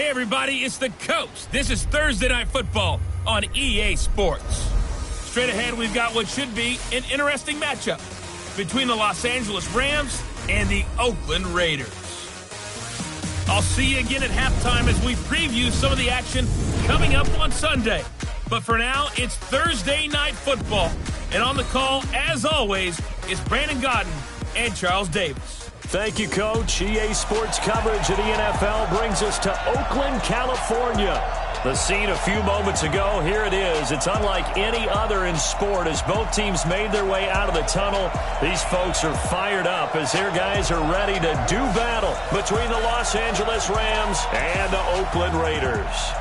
Hey, everybody, it's the Coach. This is Thursday Night Football on EA Sports. Straight ahead, we've got what should be an interesting matchup between the Los Angeles Rams and the Oakland Raiders. I'll see you again at halftime as we preview some of the action coming up on Sunday. But for now, it's Thursday Night Football. And on the call, as always, is Brandon Gaudin and Charles Davis. Thank you, Coach. EA Sports coverage of the NFL brings us to Oakland, California. The scene a few moments ago, here it is. It's unlike any other in sport as both teams made their way out of the tunnel. These folks are fired up as their guys are ready to do battle between the Los Angeles Rams and the Oakland Raiders.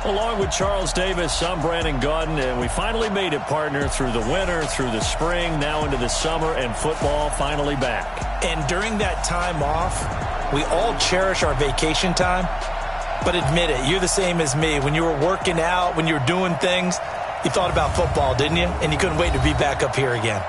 Along with Charles Davis, I'm Brandon Gaudin, and we finally made it, partner, through the winter, through the spring, now into the summer, and football finally back. And during that time off, we all cherish our vacation time. But admit it, you're the same as me. When you were working out, when you were doing things, you thought about football, didn't you? And you couldn't wait to be back up here again.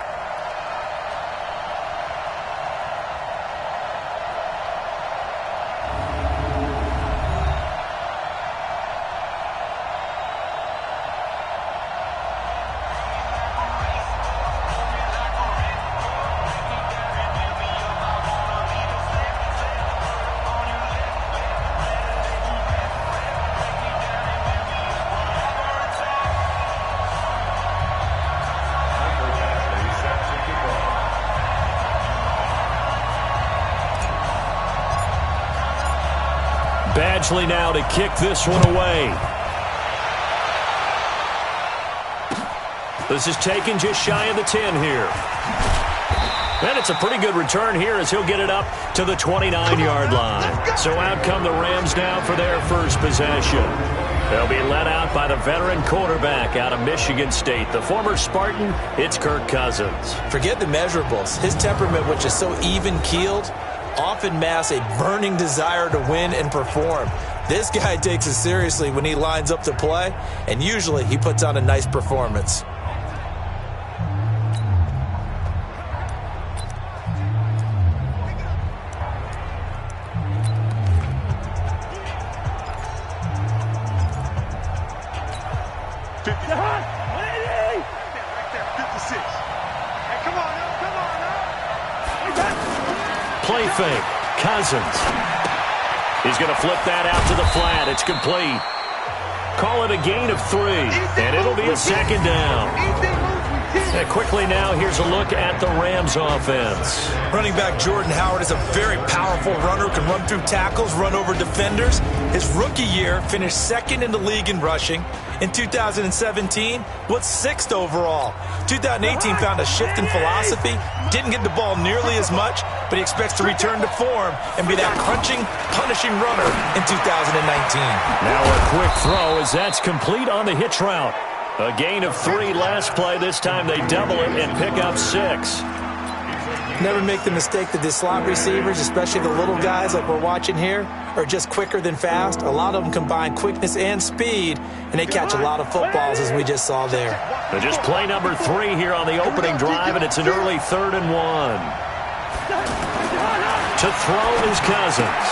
Badgley now to kick this one away. This is taken just shy of the 10 here. And it's a pretty good return here as he'll get it up to the 29-yard line. So out come the Rams now for their first possession. They'll be led out by the veteran quarterback out of Michigan State. The former Spartan, it's Kirk Cousins. Forget the measurables. His temperament, which is so even-keeled, often masks a burning desire to win and perform. This guy takes it seriously when he lines up to play, and usually he puts on a nice performance. Play fake. Cousins. He's going to flip that out to the flat. It's complete. Call it a gain of 3, and it'll be a second down. And quickly now, here's a look at the Rams offense. Running back Jordan Howard is a very powerful runner, can run through tackles, run over defenders. His rookie year finished second in the league in rushing. In 2017, was 6th overall. 2018 found a shift in philosophy, didn't get the ball nearly as much, but he expects to return to form and be that crunching, punishing runner in 2019. Now a quick throw as that's complete on the hitch route. A gain of 3 last play. This time they double it and pick up 6. Never make the mistake that the slot receivers, especially the little guys like we're watching here, are just quicker than fast. A lot of them combine quickness and speed, and they catch a lot of footballs as we just saw there. But just play number 3 here on the opening drive, and it's an early 3rd and 1. To throw is Cousins.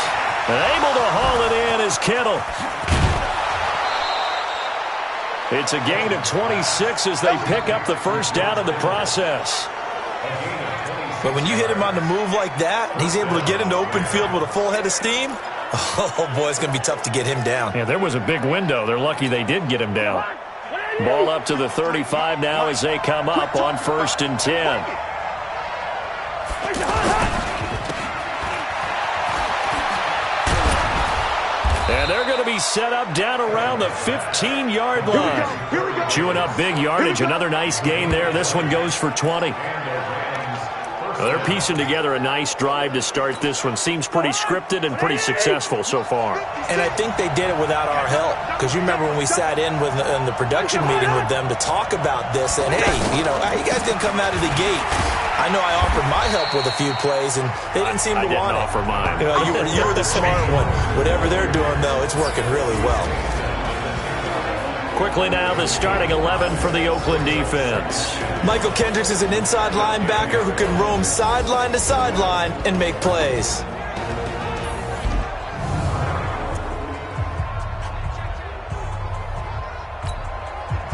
And able to haul it in is Kittle. It's a gain of 26 as they pick up the first down in the process. But when you hit him on the move like that, and he's able to get into open field with a full head of steam, oh, boy, it's going to be tough to get him down. Yeah, there was a big window. They're lucky they did get him down. Ball up to the 35 now as they come up on 1st and 10. And they're going to be set up down around the 15-yard line. Chewing up big yardage. Another nice gain there. This one goes for 20. They're piecing together a nice drive to start this one. Seems pretty scripted and pretty successful so far. And I think they did it without our help. Because you remember when we sat in the production meeting with them to talk about this. And, hey, you guys didn't come out of the gate. I know I offered my help with a few plays, and they didn't seem to want it. I didn't offer mine. You were the smart one. Whatever they're doing, though, it's working really well. Quickly now, the starting 11 for the Oakland defense. Michael Kendricks is an inside linebacker who can roam sideline to sideline and make plays.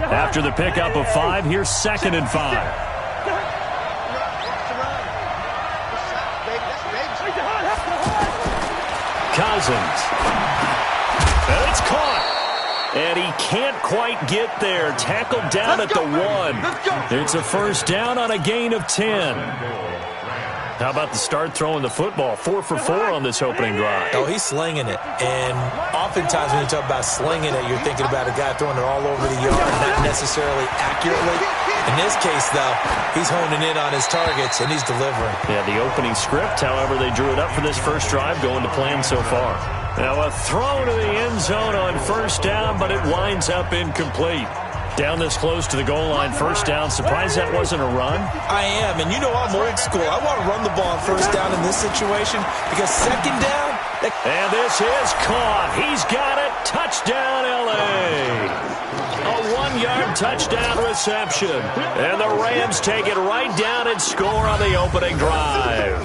After the pickup of 5, here's 2nd and 5. Cousins. And it's caught. And he can't quite get there. Tackled down at the 1. It's a first down on a gain of 10. How about the start throwing the football? 4 for 4 on this opening drive. Oh, he's slinging it. And oftentimes when you talk about slinging it, you're thinking about a guy throwing it all over the yard, not necessarily accurately. In this case, though, he's honing in on his targets, and he's delivering. Yeah, the opening script, however, they drew it up for this first drive, going to plan so far. Now a throw to the end zone on first down, but it winds up incomplete. Down this close to the goal line, first down. Surprised that wasn't a run? I am, and you know I'm old school. I want to run the ball on first down in this situation because second down. And this is caught. He's got it. Touchdown, L.A. A 1-yard touchdown reception. And the Rams take it right down and score on the opening drive.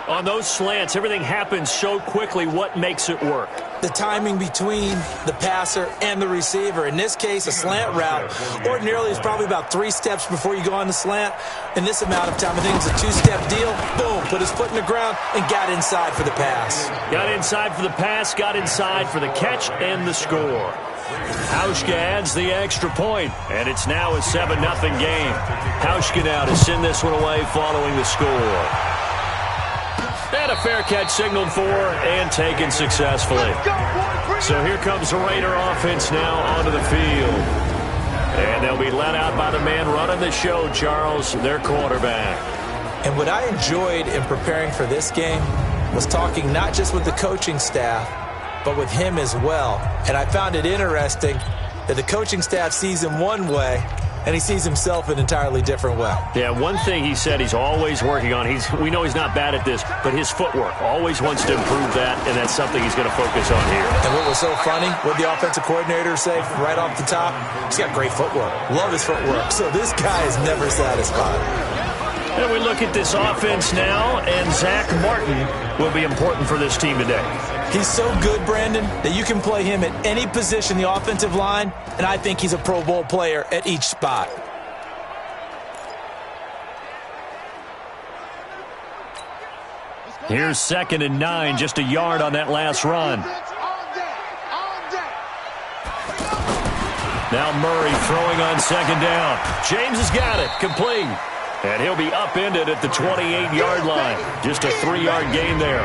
On those slants, everything happens so quickly. What makes it work? The timing between the passer and the receiver. In this case, a slant route ordinarily is probably about 3 steps before you go on the slant. In this amount of time, I think it's a 2-step deal. Boom, put his foot in the ground and got inside for the pass. Got inside for the pass, got inside for the catch and the score. Hauschka adds the extra point, and it's now a 7-0 game. Hauschka now to send this one away following the score. And a fair catch signaled for and taken successfully. So here comes the Raider offense now onto the field. And they'll be let out by the man running the show, Charles, their quarterback. And what I enjoyed in preparing for this game was talking not just with the coaching staff, but with him as well. And I found it interesting that the coaching staff sees him one way, and he sees himself an entirely different way. Yeah, one thing he said he's always working on, we know he's not bad at this, but his footwork, always wants to improve that, and that's something he's going to focus on here. And what was so funny, what the offensive coordinator say right off the top, he's got great footwork. Love his footwork. So this guy is never satisfied. And we look at this offense now, and Zach Martin will be important for this team today. He's so good, Brandon, that you can play him at any position in the offensive line, and I think he's a Pro Bowl player at each spot. Here's 2nd and 9, just a yard on that last run. Now Murray throwing on 2nd down. James has got it, complete. And he'll be upended at the 28-yard line. Just a 3-yard gain there.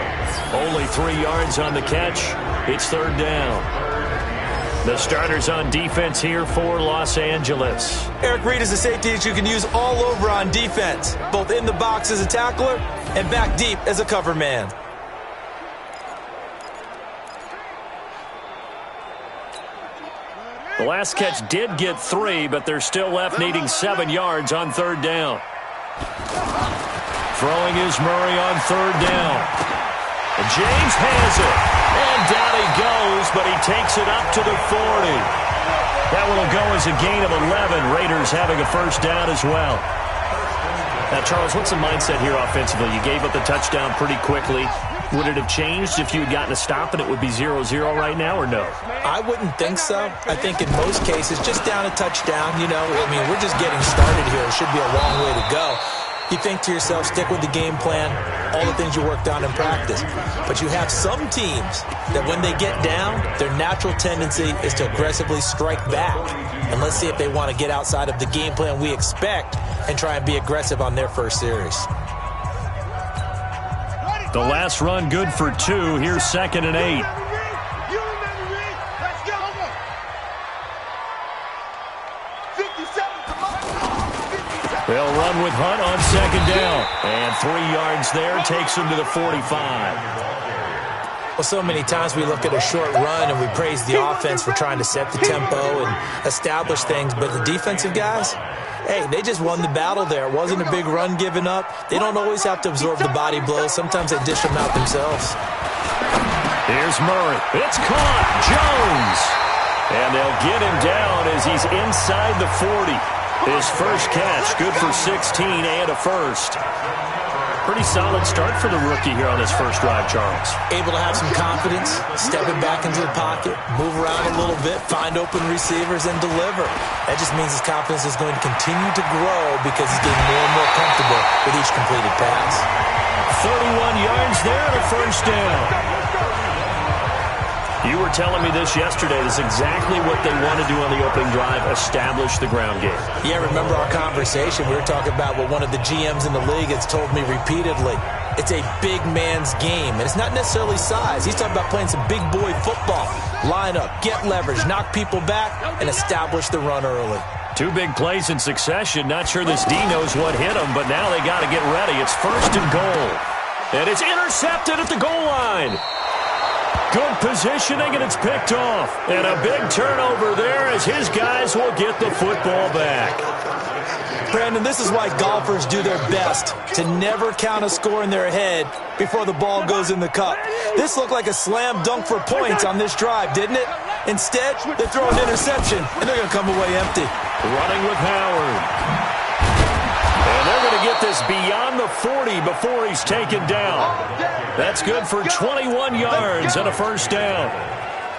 Only 3 yards on the catch. It's 3rd down. The starters on defense here for Los Angeles. Eric Reid is a safety that you can use all over on defense, both in the box as a tackler and back deep as a cover man. The last catch did get 3, but they're still left needing 7 yards on 3rd down. Throwing is Murray on 3rd down. And James has it. And down he goes, but he takes it up to the 40. That one will go as a gain of 11. Raiders having a first down as well. Now, Charles, what's the mindset here offensively? You gave up the touchdown pretty quickly. Would it have changed if you had gotten a stop and it would be 0-0 right now, or no? I wouldn't think so. I think in most cases, just down a touchdown, you know, I mean, we're just getting started here. It should be a long way to go. You think to yourself, stick with the game plan, all the things you worked on in practice. But you have some teams that when they get down, their natural tendency is to aggressively strike back. And let's see if they want to get outside of the game plan we expect and try and be aggressive on their first series. The last run good for 2. Here's 2nd and 8. They'll run with Hunt on 2nd down. And 3 yards there takes him to the 45. Well, so many times we look at a short run and we praise the offense for trying to set the tempo and establish things. But the defensive guys, hey, they just won the battle there. It wasn't a big run given up. They don't always have to absorb the body blows. Sometimes they dish them out themselves. Here's Murray. It's caught. Jones. And they'll get him down as he's inside the 40. His first catch, good for 16 and a first. Pretty solid start for the rookie here on his first drive, Charles. Able to have some confidence, stepping back into the pocket, move around a little bit, find open receivers, and deliver. That just means his confidence is going to continue to grow because he's getting more and more comfortable with each completed pass. 31 yards there and a first down. You were telling me this yesterday. This is exactly what they want to do on the opening drive, establish the ground game. Yeah, remember our conversation? We were talking about what one of the GMs in the league has told me repeatedly. It's a big man's game, and it's not necessarily size. He's talking about playing some big boy football. Line up, get leverage, knock people back, and establish the run early. Two big plays in succession. Not sure this D knows what hit him, but now they got to get ready. It's first and goal. And it's intercepted at the goal line. Good positioning, and it's picked off. And a big turnover there as his guys will get the football back. Brandon, this is why golfers do their best to never count a score in their head before the ball goes in the cup. This looked like a slam dunk for points on this drive, didn't it? Instead, they throw an interception, and they're going to come away empty. Running with Howard. And they're going to get this beyond the 40 before he's taken down. That's good for 21 yards and a first down.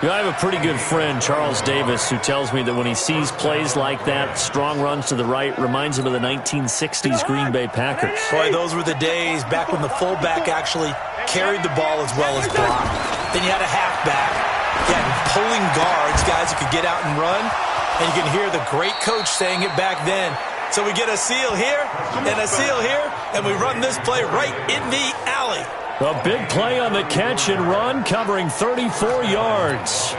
You know, I have a pretty good friend, Charles Davis, who tells me that when he sees plays like that, strong runs to the right, reminds him of the 1960s Green Bay Packers. Boy, those were the days back when the fullback actually carried the ball as well as blocked. Then you had a halfback. You had pulling guards, guys who could get out and run. And you can hear the great coach saying it back then. So we get a seal here and a seal here, and we run this play right in the alley. A big play on the catch and run, covering 34 yards.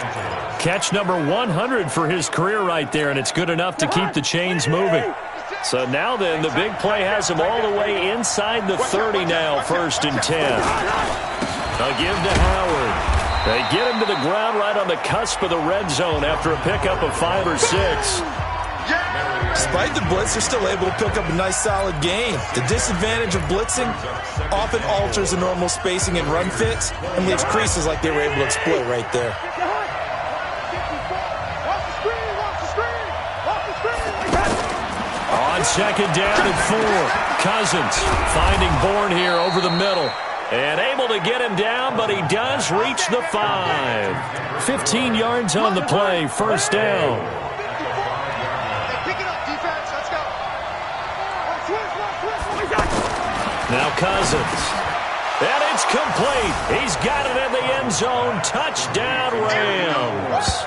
Catch number 100 for his career right there, and it's good enough to keep the chains moving. So now then, the big play has him all the way inside the 30 now, first and 10. A give to Howard. They get him to the ground right on the cusp of the red zone after a pickup of 5 or 6. Despite the blitz, they're still able to pick up a nice, solid gain. The disadvantage of blitzing often alters the normal spacing and run fits and leaves creases like they were able to exploit right there. On second down and 4, Cousins finding Bourne here over the middle. And able to get him down, but he does reach the 5. 15 yards on the play, first down. Now Cousins. And it's complete. He's got it in the end zone. Touchdown, Rams.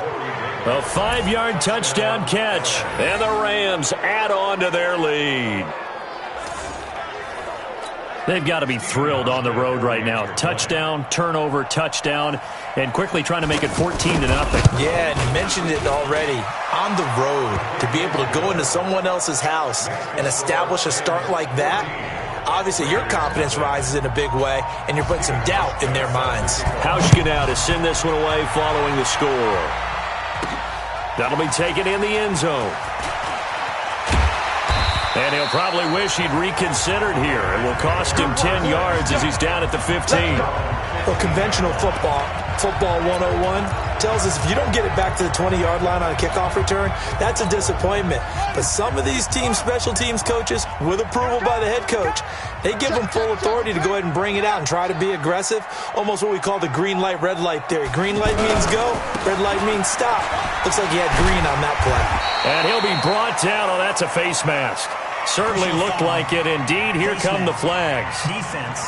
A 5-yard touchdown catch. And the Rams add on to their lead. They've got to be thrilled on the road right now. Touchdown, turnover, touchdown, and quickly trying to make it 14-0. Yeah, and you mentioned it already. On the road, to be able to go into someone else's house and establish a start like that, obviously your confidence rises in a big way, and you're putting some doubt in their minds. Hauschka to send this one away following the score. That'll be taken in the end zone. And he'll probably wish he'd reconsidered here. It will cost him 10 yards as he's down at the 15. Well, conventional football 101, tells us if you don't get it back to the 20-yard line on a kickoff return, that's a disappointment. But some of these special teams coaches, with approval by the head coach, they give them full authority to go ahead and bring it out and try to be aggressive. Almost what we call the green light, red light theory. Green light means go, red light means stop. Looks like he had green on that play. And he'll be brought down. Oh, that's a face mask. Certainly looked like it. Indeed, here come the flags. Defense.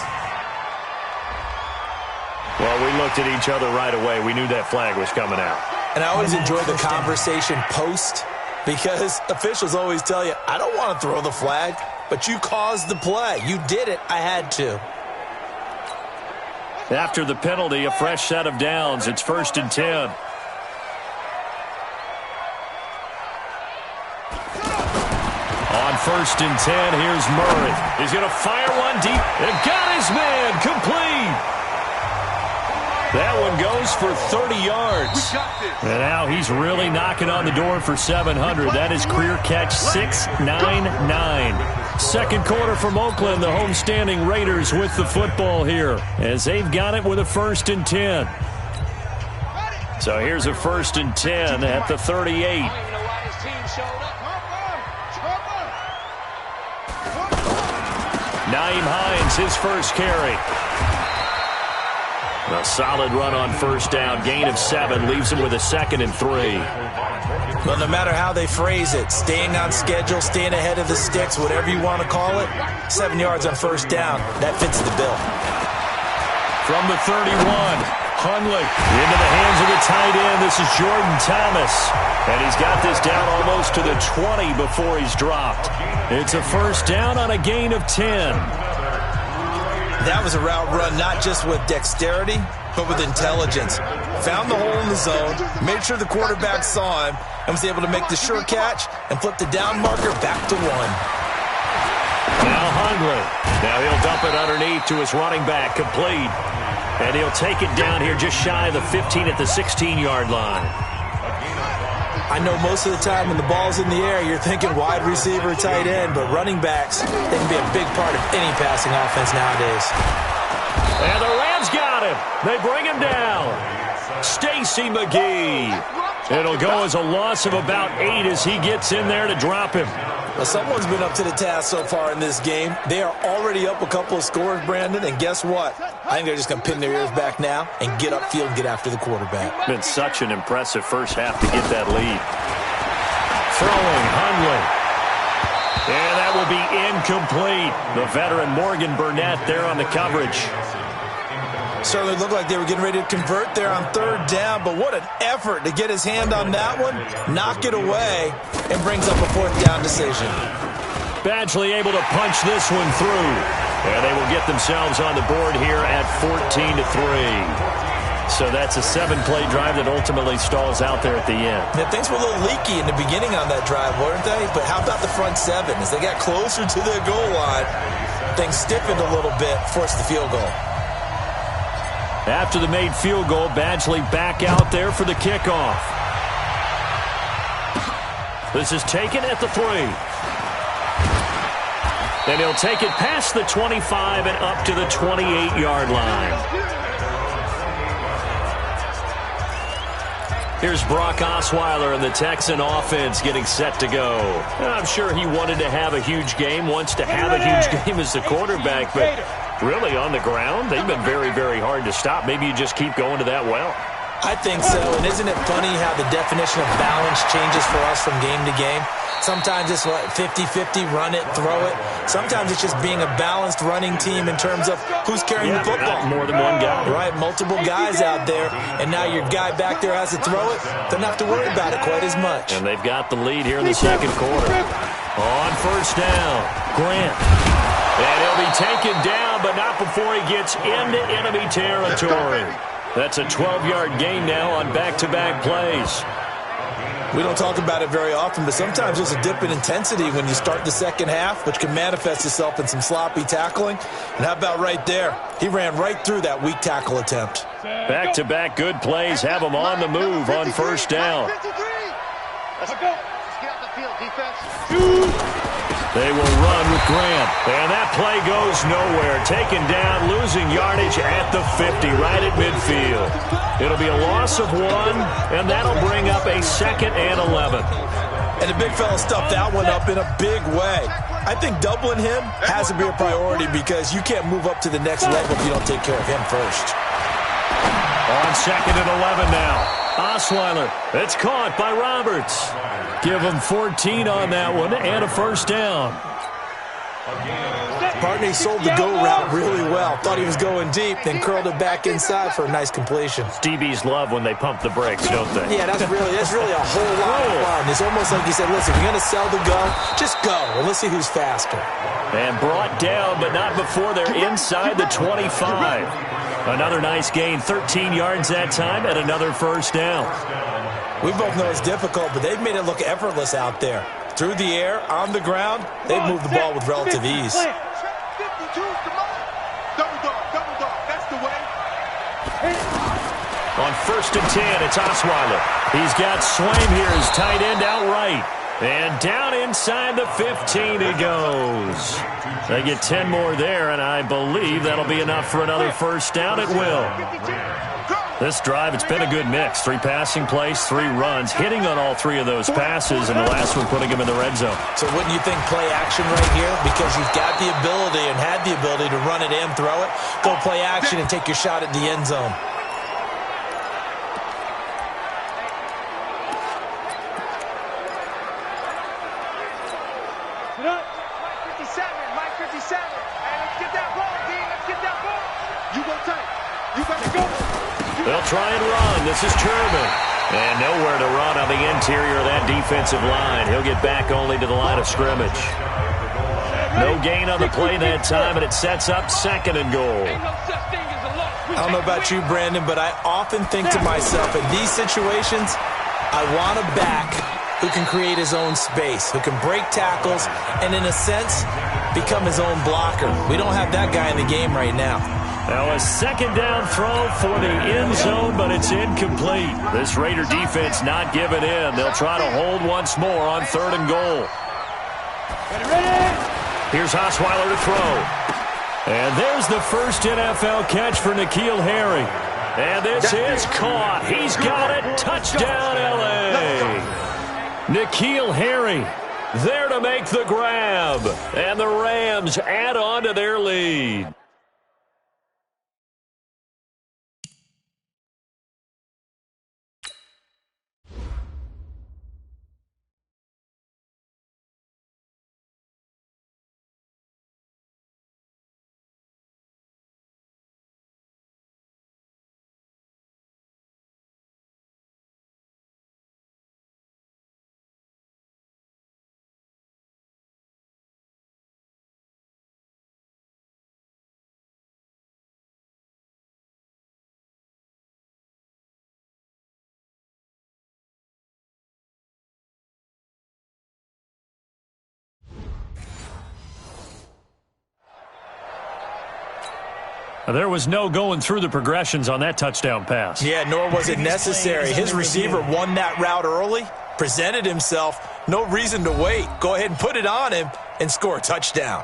Well, we looked at each other right away. We knew that flag was coming out. And I always enjoy the conversation post, because officials always tell you, I don't want to throw the flag, but you caused the play. You did it. I had to. After the penalty, a fresh set of downs. It's 1st and 10. On 1st and 10, here's Murray. He's going to fire one deep and got his man complete. That one goes for 30 yards. And now he's really knocking on the door for 700. That is career catch 699. Second quarter from Oakland, the homestanding Raiders with the football here as they've got it with a 1st and 10. So here's a 1st and 10 at the 38. Nyheim Hines, his first carry. A solid run on first down. Gain of 7 leaves him with a 2nd and 3. Well, no matter how they phrase it, staying on schedule, staying ahead of the sticks, whatever you want to call it, 7 yards on first down, that fits the bill. From the 31, Hundley into the hands of the tight end. This is Jordan Thomas. And he's got this down almost to the 20 before he's dropped. It's a first down on a gain of 10. That was a route run not just with dexterity, but with intelligence. Found the hole in the zone, made sure the quarterback saw him, and was able to make the sure catch and flip the down marker back to 1. Now Hundley. Now he'll dump it underneath to his running back, complete. And he'll take it down here just shy of the 15 at the 16-yard line. I know most of the time when the ball's in the air, you're thinking wide receiver, tight end, but running backs, they can be a big part of any passing offense nowadays. And the Rams got him. They bring him down. Stacy McGee. It'll go as a loss of about 8 as he gets in there to drop him. Well, someone's been up to the task so far in this game. They are already up a couple of scores, Brandon, and guess what? I think they're just going to pin their ears back now and get upfield and get after the quarterback. Been such an impressive first half to get that lead. Throwing, Hundley. And that will be incomplete. The veteran Morgan Burnett there on the coverage. Certainly looked like they were getting ready to convert there on third down, but what an effort to get his hand on that one, knock it away, and brings up a fourth down decision. Badgley able to punch this one through. And they will get themselves on the board here at 14-3. So that's a 7-play drive that ultimately stalls out there at the end. Yeah, things were a little leaky in the beginning on that drive, weren't they? But how about the front 7? As they got closer to their goal line, things stiffened a little bit, forced the field goal. After the made field goal, Badgley back out there for the kickoff. This is taken at the 3. And he'll take it past the 25 and up to the 28-yard line. Here's Brock Osweiler and the Texan offense getting set to go. I'm sure he wanted to have a huge game, wants to have a huge game as the quarterback, but really on the ground, they've been very, very hard to stop. Maybe you just keep going to that well. I think so, and isn't it funny how the definition of balance changes for us from game to game? Sometimes it's 50-50, run it, throw it. Sometimes it's just being a balanced running team in terms of who's carrying the football. More than one guy. Right, multiple guys out there, and now your guy back there has to throw it. Doesn't have to worry about it quite as much. And they've got the lead here in the second quarter. On first down, Grant. And he'll be taken down, but not before he gets into enemy territory. That's a 12-yard gain now on back-to-back plays. We don't talk about it very often, but sometimes there's a dip in intensity when you start the second half, which can manifest itself in some sloppy tackling. And how about right there? He ran right through that weak tackle attempt. Back-to-back good plays have him on the move on first down. Let's go. Let's get out the field, defense. They will run with Grant. And that play goes nowhere. Taken down, losing yardage at the 50, right at midfield. It'll be a loss of 1, and that'll bring up a 2nd and 11. And the big fella stuffed that one up in a big way. I think doubling him has to be a priority because you can't move up to the next level if you don't take care of him first. On 2nd and 11 now. Osweiler. It's caught by Roberts. Give him 14 on that one and a first down. Partney sold the go route really well. Thought he was going deep, then curled it back inside for a nice completion. DBs love when they pump the brakes, don't they? Yeah, that's really a whole lot of fun. It's almost like he said, listen, if you're going to sell the go, just go, and let's see who's faster. And brought down, but not before they're inside the 25. Another nice gain, 13 yards that time, and another first down. We both know it's difficult, but they've made it look effortless out there. Through the air, on the ground, they've moved the ball with relative ease. On 1st and 10, it's Osweiler. He's got Swaim here as tight end outright. And down inside the 15 he goes. They get 10 more there, and I believe that'll be enough for another first down. It will. This drive, it's been a good mix. 3 passing plays, 3 runs, hitting on all 3 of those passes, and the last one putting him in the red zone. So wouldn't you think play action right here? Because you've got the ability and had the ability to run it in, throw it, go play action, and take your shot at the end zone. Mike 57. Hey, let's get that ball, D. Let's get that ball. You go tight. You got to go. They'll try and run. This is Sherman. And nowhere to run on the interior of that defensive line. He'll get back only to the line of scrimmage. No gain on the play that time, and it sets up 2nd and goal. I don't know about you, Brandon, but I often think to myself, in these situations, I want a back who can create his own space, who can break tackles, and in a sense, become his own blocker. We don't have that guy in the game right now. Now a 2nd down throw for the end zone, but it's incomplete. This Raider defense not giving in. They'll try to hold once more on 3rd and goal. Here's Osweiler to throw. And there's the first NFL catch for N'Keal Harry. And this is caught. He's got it. Touchdown, L.A. N'Keal Harry there to make the grab. And the Rams add on to their lead. There was no going through the progressions on that touchdown pass. Yeah, nor was it necessary. His receiver won that route early, presented himself. No reason to wait. Go ahead and put it on him and score a touchdown.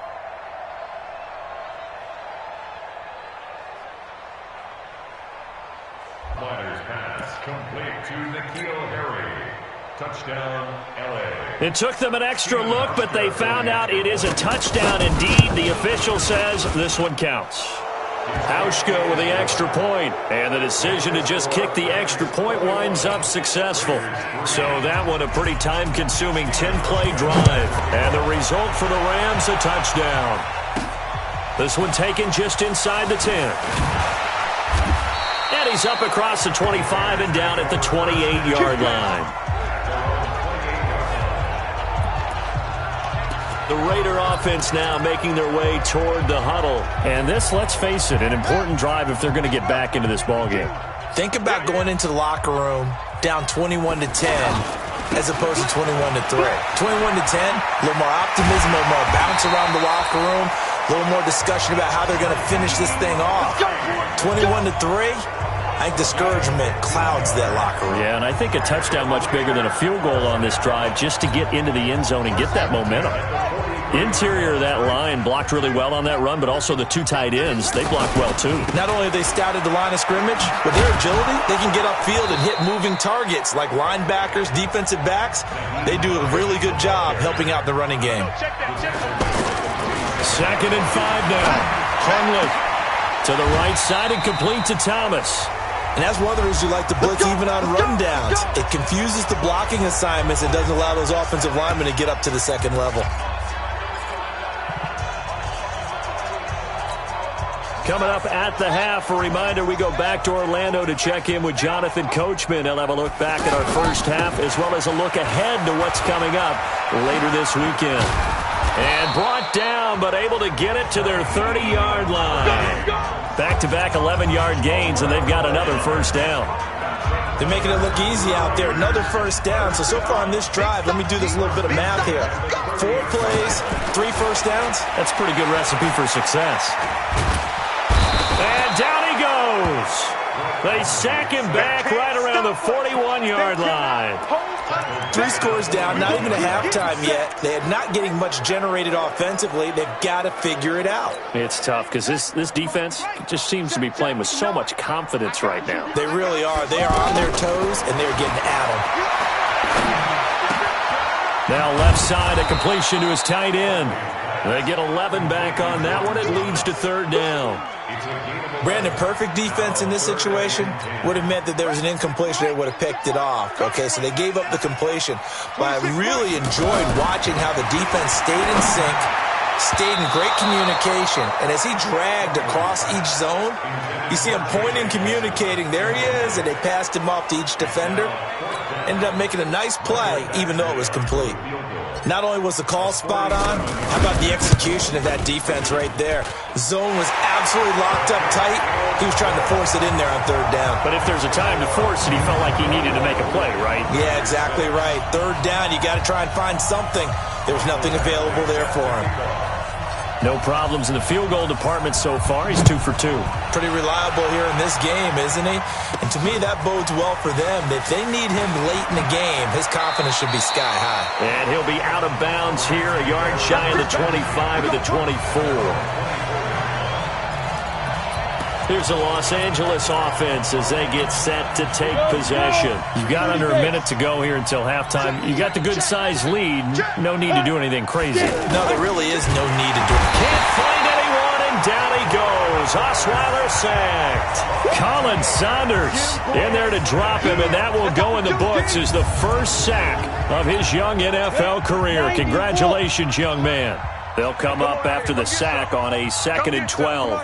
Flyers pass complete to N'Keal Harry. Touchdown, L.A. It took them an extra look, but they found out it is a touchdown indeed. The official says this one counts. Hauschka with the extra point, and the decision to just kick the extra point winds up successful. So that one a pretty time-consuming 10-play drive, and the result for the Rams, a touchdown. This one taken just inside the 10. And he's up across the 25 and down at the 28-yard line. The Raider offense now making their way toward the huddle. And this, let's face it, an important drive if they're going to get back into this ballgame. Think about going into the locker room down 21-10 as opposed to 21-3. 21-10, a little more optimism, a little more bounce around the locker room, a little more discussion about how they're going to finish this thing off. 21-3, I think discouragement clouds that locker room. Yeah, and I think a touchdown much bigger than a field goal on this drive just to get into the end zone and get that momentum. Interior of that line blocked really well on that run, but also the 2 tight ends, they blocked well too. Not only have they scouted the line of scrimmage, with their agility, they can get upfield and hit moving targets like linebackers, defensive backs. They do a really good job helping out the running game. 2nd and 5 now. Hunley to the right side and complete to Thomas. And that's one of the reasons you like to blitz even on rundowns. It confuses the blocking assignments and doesn't allow those offensive linemen to get up to the 2nd level. Coming up at the half, a reminder, we go back to Orlando to check in with Jonathan Coachman. He'll have a look back at our first half as well as a look ahead to what's coming up later this weekend. And brought down, but able to get it to their 30-yard line. Back-to-back 11-yard gains, and they've got another first down. They're making it look easy out there. Another first down. So far on this drive, let me do this little bit of math here. 4 plays, 3 first downs. That's a pretty good recipe for success. And down he goes. They sack him back right around on the 41-yard line. 3 scores down, not even a halftime yet. They are not getting much generated offensively. They've got to figure it out. It's tough because this defense just seems to be playing with so much confidence right now. They really are. They are on their toes, and they're getting at them. Now left side, a completion to his tight end. They get 11 back on that one. It leads to 3rd down. Brandon, perfect defense in this situation would have meant that there was an incompletion. They would have picked it off. Okay, so they gave up the completion. But I really enjoyed watching how the defense stayed in sync, stayed in great communication. And as he dragged across each zone, you see him pointing, communicating. There he is, and they passed him off to each defender. Ended up making a nice play, even though it was complete. Not only was the call spot on, how about the execution of that defense right there? Zone was absolutely locked up tight. He was trying to force it in there on 3rd down. But if there's a time to force it, he felt like he needed to make a play, right? Yeah, exactly right. 3rd down, you got to try and find something. There was nothing available there for him. No problems in the field goal department so far. He's 2 for 2. Pretty reliable here in this game, isn't he? And to me, that bodes well for them. If they need him late in the game, his confidence should be sky high. And he'll be out of bounds here, a yard shy of the 25 of the 24. Here's the Los Angeles offense as they get set to take possession. You've got under a minute to go here until halftime. You got the good-sized lead. No need to do anything crazy. No, there really is no need to do it. Can't find anyone, and down he goes. Osweiler sacked. Colin Saunders in there to drop him, and that will go in the books as the first sack of his young NFL career. Congratulations, young man. They'll come up after the sack on a 2nd and 12.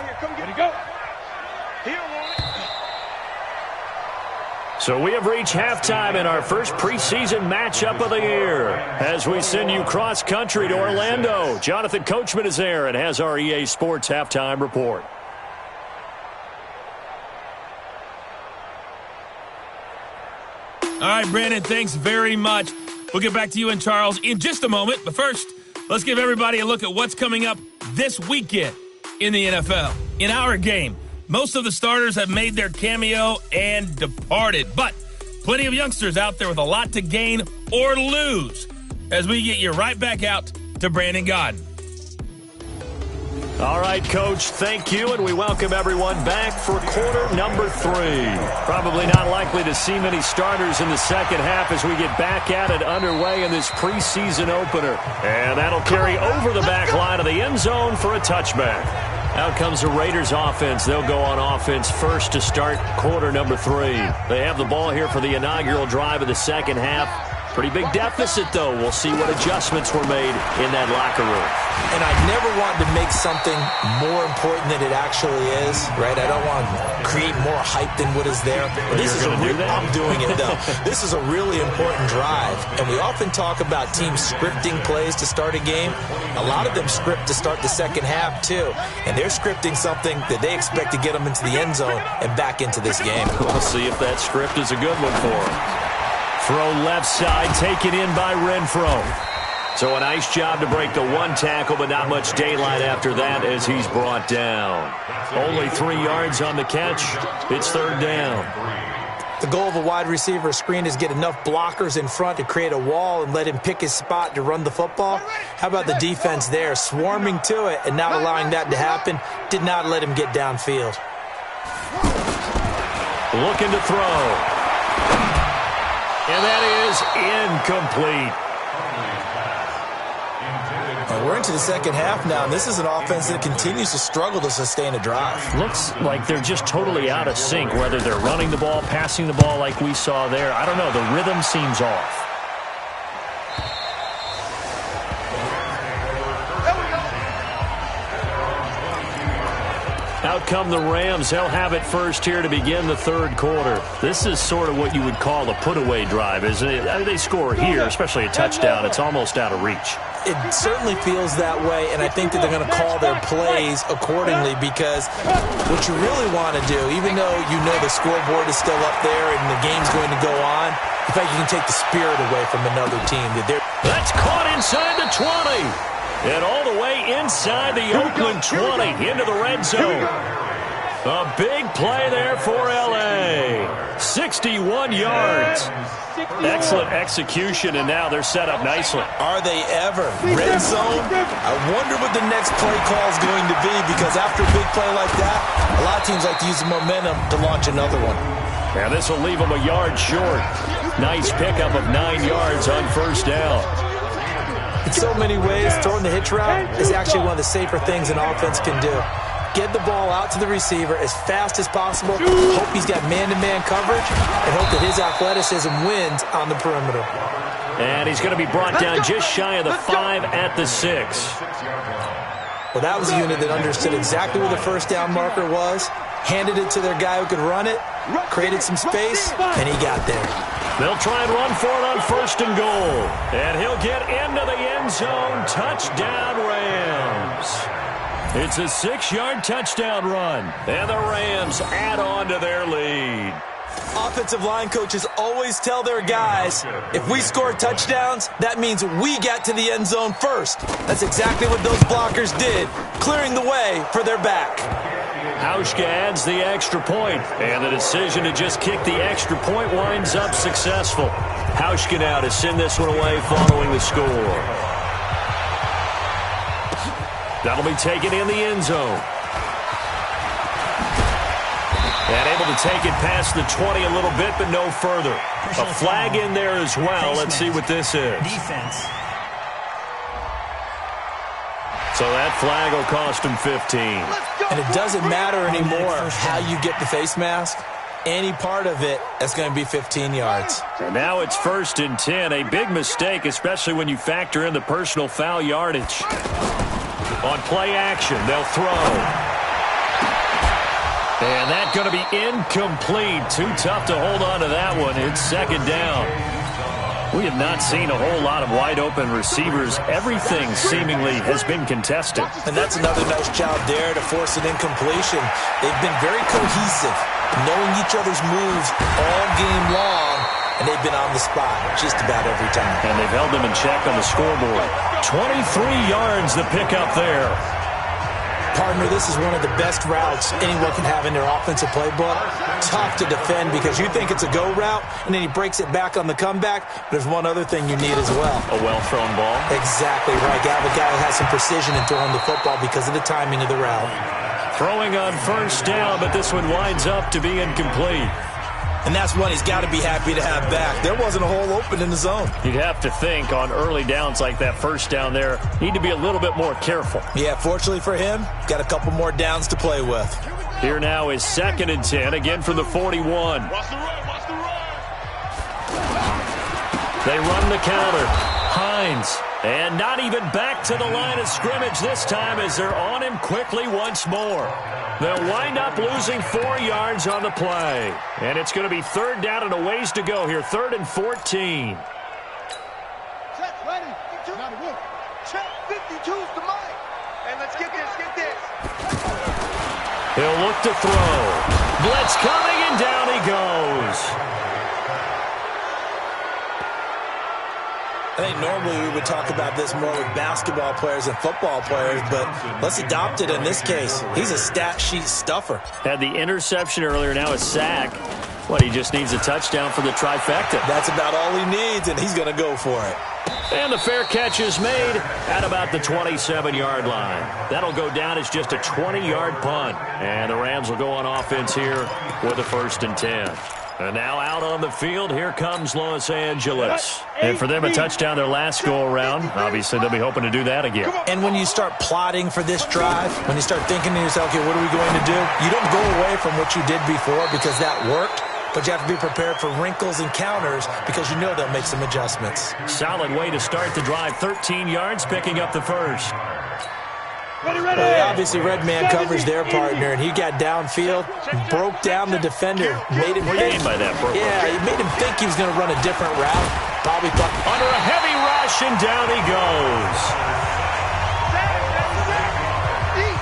So we have reached halftime in our first preseason matchup of the year. As we send you cross-country to Orlando, Jonathan Coachman is there and has our EA Sports halftime report. All right, Brandon, thanks very much. We'll get back to you and Charles in just a moment. But first, let's give everybody a look at what's coming up this weekend in the NFL. In our game, most of the starters have made their cameo and departed, but plenty of youngsters out there with a lot to gain or lose as we get you right back out to Brandon Gaudin. All right, Coach, thank you, and we welcome everyone back for quarter number 3. Probably not likely to see many starters in the second half as we get back at it underway in this preseason opener. And that'll carry over the back line of the end zone for a touchback. Out comes the Raiders offense. They'll go on offense first to start quarter number 3. They have the ball here for the inaugural drive of the second half. Pretty big deficit, though. We'll see what adjustments were made in that locker room. And I never want to make something more important than it actually is, right? I don't want to create more hype than what is there. But this is I'm doing it, though. This is a really important drive. And we often talk about teams scripting plays to start a game. A lot of them script to start the second half, too. And they're scripting something that they expect to get them into the end zone and back into this game. We'll see if that script is a good one for them. Throw left side, taken in by Renfro. So a nice job to break the one tackle, but not much daylight after that as he's brought down. Only 3 yards on the catch. It's 3rd down. The goal of a wide receiver screen is get enough blockers in front to create a wall and let him pick his spot to run the football. How about the defense there, swarming to it and not allowing that to happen? Did not let him get downfield. Looking to throw. And that is incomplete. We're into the second half now, and this is an offense that continues to struggle to sustain a drive. Looks like they're just totally out of sync, whether they're running the ball, passing the ball like we saw there. I don't know. The rhythm seems off. Out come the Rams. They'll have it first here to begin the 3rd quarter. This is sort of what you would call a put-away drive, isn't it? I mean, they score here, especially a touchdown. It's almost out of reach. It certainly feels that way, and I think that they're going to call their plays accordingly because what you really want to do, even though you know the scoreboard is still up there and the game's going to go on, in fact, you can take the spirit away from another team. That's caught inside the 20. And all the way inside the Oakland 20 into the red zone. A big play there for L.A. 61 yards. Excellent execution, and now they're set up nicely. Are they ever? Red zone? I wonder what the next play call is going to be, because after a big play like that, a lot of teams like to use the momentum to launch another one. Now this will leave them a yard short. Nice pickup of 9 yards on first down. In so many ways, throwing the hitch route is actually one of the safer things an offense can do. Get the ball out to the receiver as fast as possible, hope he's got man-to-man coverage, and hope that his athleticism wins on the perimeter. And he's going to be brought down just shy of the 5 at the 6. Well, that was a unit that understood exactly where the first down marker was, handed it to their guy who could run it, created some space, and he got there. They'll try and run for it on first and goal. And he'll get into the end zone. Touchdown, Rams. It's a 6-yard touchdown run. And the Rams add on to their lead. Offensive line coaches always tell their guys, if we score touchdowns, that means we get to the end zone first. That's exactly what those blockers did, clearing the way for their back. Hauschka adds the extra point, and the decision to just kick the extra point winds up successful. Hauschka now to send this one away following the score. That'll be taken in the end zone. And able to take it past the 20 a little bit, but no further. A flag in there as well. Let's see what this is. Defense. So that flag will cost him 15. And it doesn't matter anymore how you get the face mask. Any part of it is going to be 15 yards. And now it's 1st and 10. A big mistake, especially when you factor in the personal foul yardage. On play action, they'll throw. And that's going to be incomplete. Too tough to hold on to that one. It's 2nd down. We have not seen a whole lot of wide-open receivers. Everything seemingly has been contested. And that's another nice job there to force an incompletion. They've been very cohesive, knowing each other's moves all game long, and they've been on the spot just about every time. And they've held them in check on the scoreboard. 23 yards to pick up there. Partner, this is one of the best routes anyone can have in their offensive playbook. Tough to defend because you think it's a go route, and then he breaks it back on the comeback. There's one other thing you need as well. A well-thrown ball? Exactly right. You have a guy who has some precision in throwing the football because of the timing of the route. Throwing on first down, but this one winds up to be incomplete. And that's one he's got to be happy to have back. There wasn't a hole open in the zone. You'd have to think on early downs like that first down there, need to be a little bit more careful. Yeah, fortunately for him, got a couple more downs to play with. Here now is 2nd and 10, again from the 41. They run the counter. Hines. And not even back to the line of scrimmage this time as they're on him quickly once more. They'll wind up losing 4 yards on the play. And it's going to be 3rd down and a ways to go here. 3rd and 14. Check, ready. Check, 52's the mic. And let's get this. He'll look to throw. Blitz coming, and down he goes. I think normally we would talk about this more with basketball players and football players, but let's adopt it in this case. He's a stat sheet stuffer. Had the interception earlier, now a sack. He just needs a touchdown for the trifecta. That's about all he needs, and he's going to go for it. And the fair catch is made at about the 27-yard line. That'll go down as just a 20-yard punt. And the Rams will go on offense here with a 1st and 10. And now out on the field, here comes Los Angeles. And for them, a touchdown their last go-around. Obviously, they'll be hoping to do that again. And when you start plotting for this drive, when you start thinking to yourself, okay, what are we going to do? You don't go away from what you did before because that worked, but you have to be prepared for wrinkles and counters because you know they'll make some adjustments. Solid way to start the drive. 13 yards, picking up the first. Well, they obviously read man coverage their partner, and he got downfield, broke down the defender, made him think. What do you mean by that, bro? Yeah, he made him think he was going to run a different route. Probably thought under a heavy rush, and down he goes.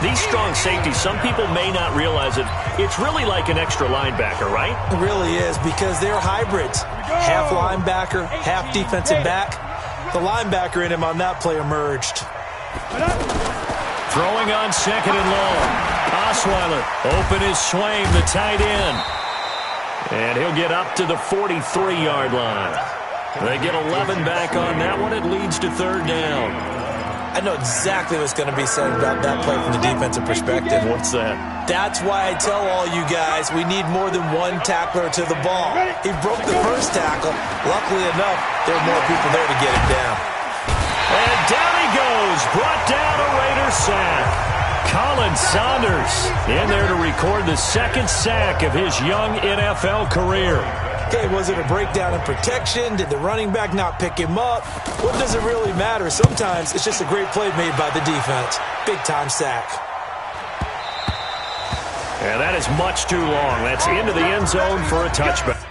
These strong safeties, some people may not realize it. It's really like an extra linebacker, right? It really is because they're hybrids. Half linebacker, half defensive back. The linebacker in him on that play emerged. Throwing on 2nd and long. Osweiler, open is Swaim, the tight end. And he'll get up to the 43-yard line. They get 11 back on that one. It leads to third down. I know exactly what's going to be said about that play from the defensive perspective. What's that? That's why I tell all you guys we need more than one tackler to the ball. He broke the first tackle. Luckily enough, there were more people there to get him down. And down he goes. Brought down a Raider sack. Colin Saunders in there to record the second sack of his young NFL career. Okay, was it a breakdown in protection? Did the running back not pick him up? What does it really matter? Sometimes it's just a great play made by the defense. Big-time sack. And that is much too long. That's into the end zone for a touchback.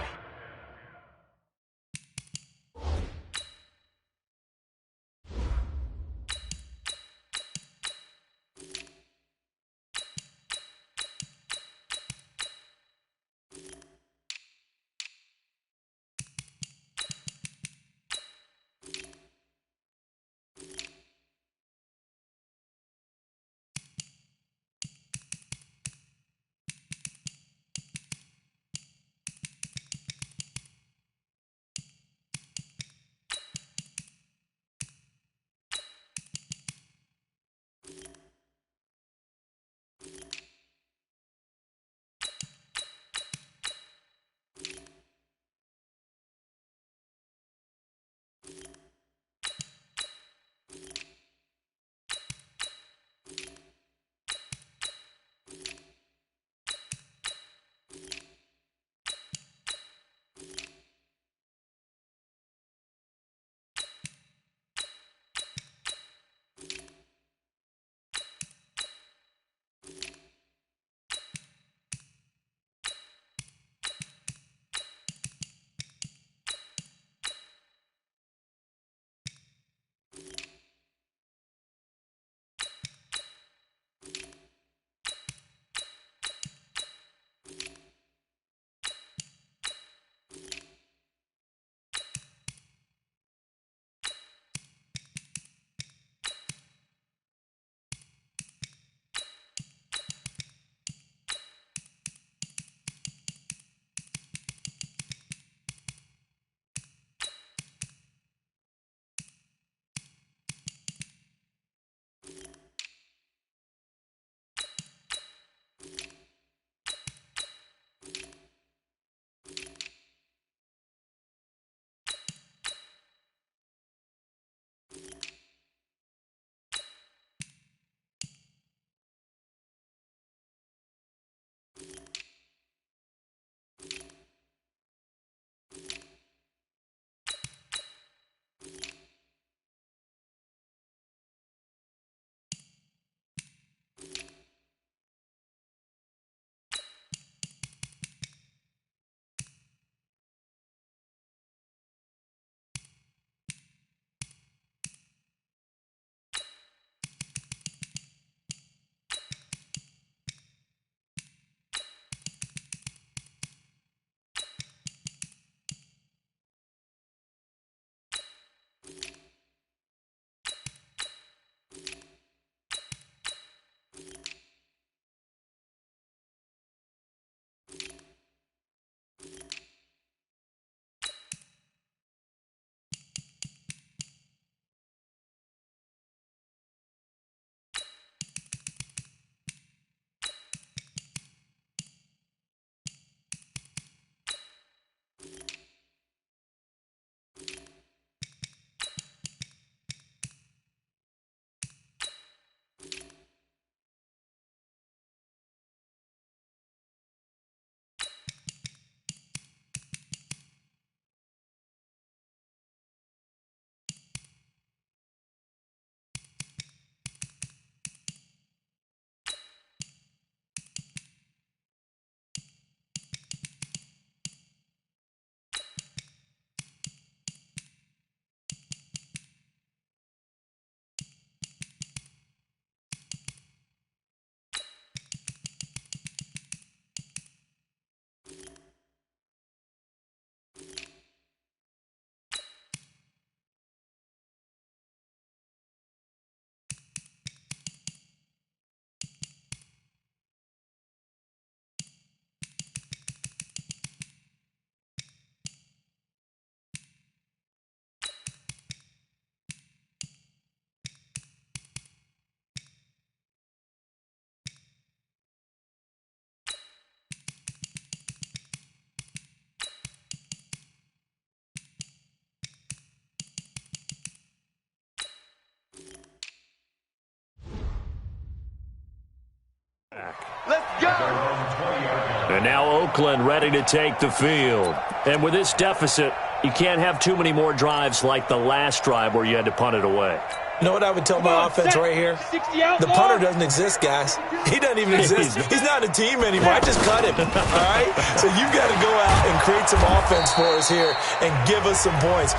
And now Oakland ready to take the field. And with this deficit, you can't have too many more drives like the last drive where you had to punt it away. You know what I would tell my offense right here? The punter doesn't exist, guys. He doesn't even exist. He's not a team anymore. I just cut him, all right? So you've got to go out and create some offense for us here and give us some points.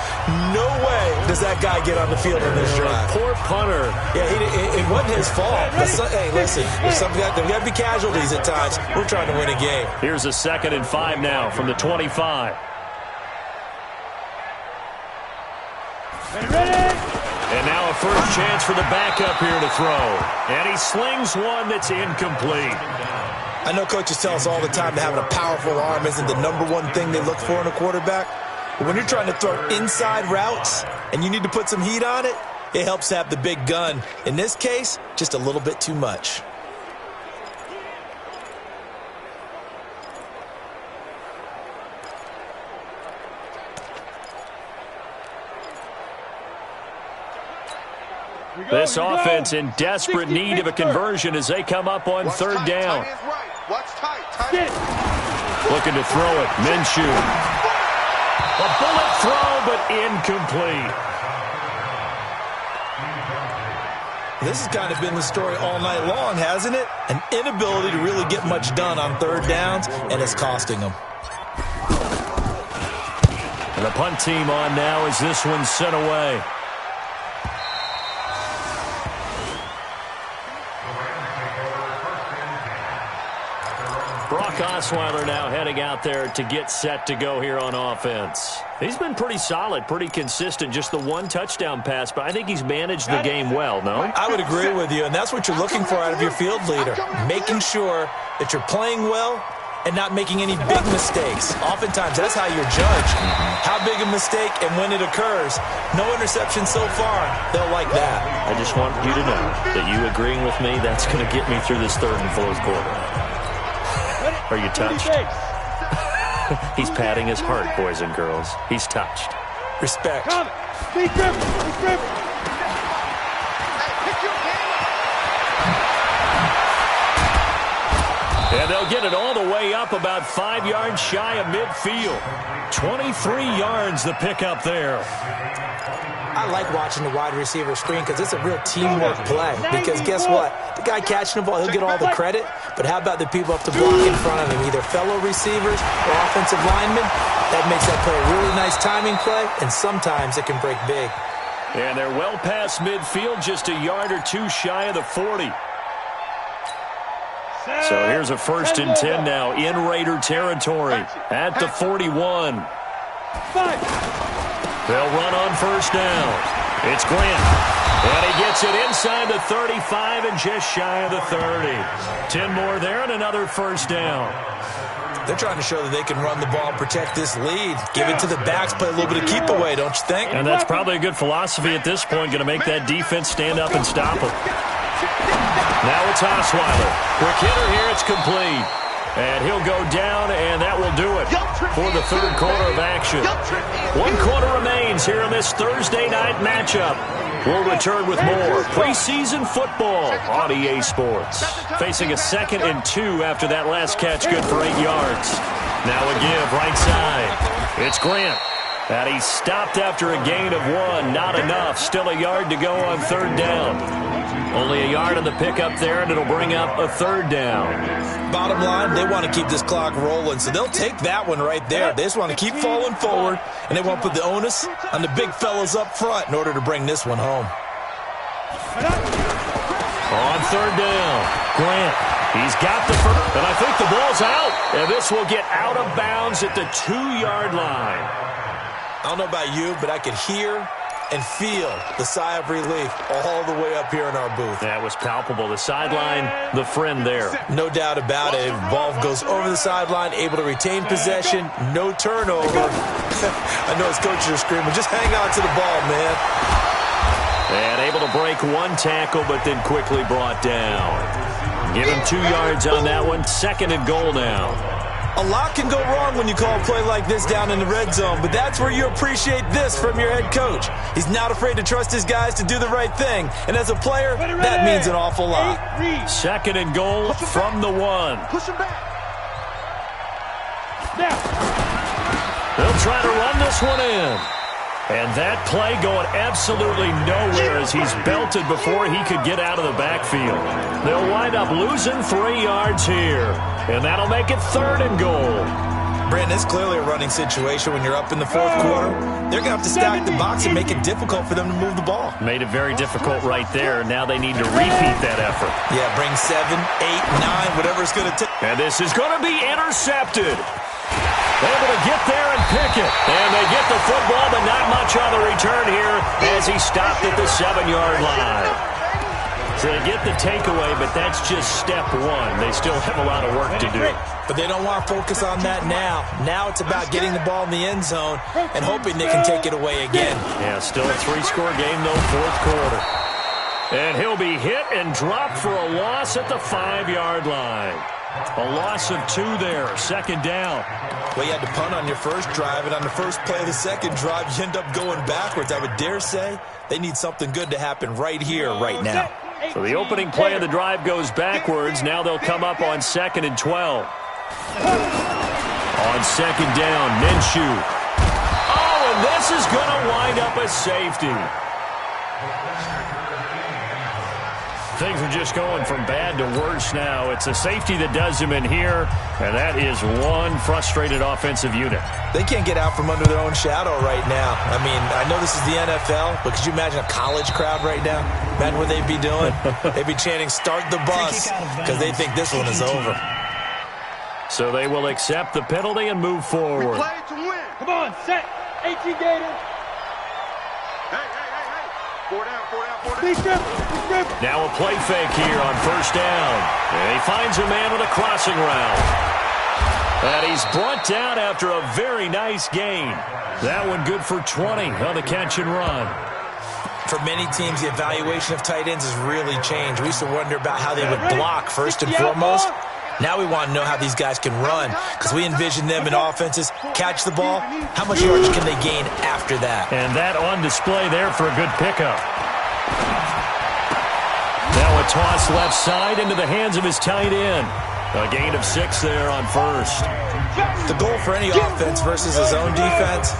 No way does that guy get on the field in this drive. Poor punter. Yeah, it wasn't his fault. But hey, listen, there's got to be casualties at times. We're trying to win a game. Here's a 2nd and 5 now from the 25. And now a first chance for the backup here to throw. And he slings one that's incomplete. I know coaches tell us all the time that having a powerful arm isn't the #1 thing they look for in a quarterback. But when you're trying to throw inside routes and you need to put some heat on it, it helps to have the big gun. In this case, just a little bit too much. This offense in desperate need of a conversion as they come up on 3rd down. Looking to throw it. Minshew. A bullet throw, but incomplete. This has kind of been the story all night long, hasn't it? An inability to really get much done on 3rd downs, and it's costing them. And the punt team on now as this one's sent away. Brock Osweiler now heading out there to get set to go here on offense. He's been pretty solid, pretty consistent, just the 1 touchdown pass, but I think he's managed the game well, no? I would agree with you, and that's what you're looking for out of your field leader, making sure that you're playing well and not making any big mistakes. Oftentimes, that's how you're judged. How big a mistake and when it occurs. No interception so far. They'll like that. I just want you to know that you agreeing with me, that's going to get me through this 3rd and 4th quarter. Are you touched? He's patting his heart, boys and girls. He's touched. Respect. And they'll get it all the way up about 5 yards shy of midfield. 23 yards the pickup there. I like watching the wide receiver screen because it's a real teamwork play. Because guess what? The guy catching the ball, he'll get all the credit. But how about the people up to block in front of him, either fellow receivers or offensive linemen? That makes that play a really nice timing play, and sometimes it can break big. And they're well past midfield, just a yard or 2 shy of the 40. So here's a 1st and 10 now in Raider territory at the 41. They'll run on 1st down. It's Grant. And he gets it inside the 35 and just shy of the 30. 10 more there and another 1st down. They're trying to show that they can run the ball and protect this lead. Give it to the backs, play a little bit of keep away, don't you think? And that's probably a good philosophy at this point, going to make that defense stand up and stop them. Now it's Osweiler. Quick hitter here, it's complete. And he'll go down, and that will do it for the 3rd quarter of action. 1 quarter remains here in this Thursday night matchup. We'll return with more preseason football on EA Sports. Facing a 2nd and 2 after that last catch, good for 8 yards. Now a give, right side. It's Grant. And he's stopped after a gain of 1. Not enough. Still a yard to go on 3rd down. Only a yard on the pickup there, and it'll bring up a 3rd down. Bottom line, they want to keep this clock rolling, so they'll take that one right there. They just want to keep falling forward, and they want to put the onus on the big fellas up front in order to bring this one home. On 3rd down, Grant. He's got the first, and I think the ball's out. And this will get out of bounds at the 2-yard line. I don't know about you, but I could hear and feel the sigh of relief all the way up here in our booth. That was palpable. The sideline, the friend there. No doubt about it. Ball goes over the sideline, able to retain possession, no turnover. I know his coaches are screaming, just hang on to the ball, man. And able to break 1 tackle, but then quickly brought down. Give him 2 yards on that one. 2nd and goal now. A lot can go wrong when you call a play like this down in the red zone, but that's where you appreciate this from your head coach. He's not afraid to trust his guys to do the right thing, and as a player, that means an awful lot. 2nd and goal from the 1. Push him back. They'll try to run this one in. And that play going absolutely nowhere as he's belted before he could get out of the backfield. They'll wind up losing 3 yards here. And that'll make it 3rd and goal. Brandon, it's clearly a running situation when you're up in the 4th quarter. They're going to have to stack the box and make it difficult for them to move the ball. Made it very difficult right there. Now they need to repeat that effort. Yeah, bring 7, 8, 9, whatever it's going to take. And this is going to be intercepted. Able to get there and pick it. And they get the football, but not much on the return here as he stopped at the 7-yard line. So they get the takeaway, but that's just step 1. They still have a lot of work to do. But they don't want to focus on that now. Now it's about getting the ball in the end zone and hoping they can take it away again. Yeah, still a 3-score game, though, 4th quarter. And he'll be hit and dropped for a loss at the 5-yard line. A loss of 2 there, 2nd down. Well, you had to punt on your first drive, and on the first play of the second drive, you end up going backwards. I would dare say they need something good to happen right here, right now. So the opening play of the drive goes backwards. Now they'll come up on 2nd and 12. On 2nd down, Minshew. Oh, and this is going to wind up a safety. Things are just going from bad to worse now. It's a safety that does him in here, and that is one frustrated offensive unit. They can't get out from under their own shadow right now. I mean, I know this is the NFL, but could you imagine a college crowd right now? Imagine what they'd be doing. They'd be chanting, "Start the bus," because they think this one is over. So they will accept the penalty and move forward. We play to win. Come on, set. 18 Gator. Hey. 4 down, 4 down, 4 down. Be careful. Now a play fake here on 1st down. And he finds a man with a crossing route. And he's brought down after a very nice gain. That one good for 20 on the catch and run. For many teams, the evaluation of tight ends has really changed. We used to wonder about how they would block first and foremost. Now we want to know how these guys can run, because we envision them in offenses catch the ball. How much yards can they gain after that? And that on display there for a good pickup. Now a toss left side into the hands of his tight end. A gain of 6 there on 1st. The goal for any offense versus his own defense,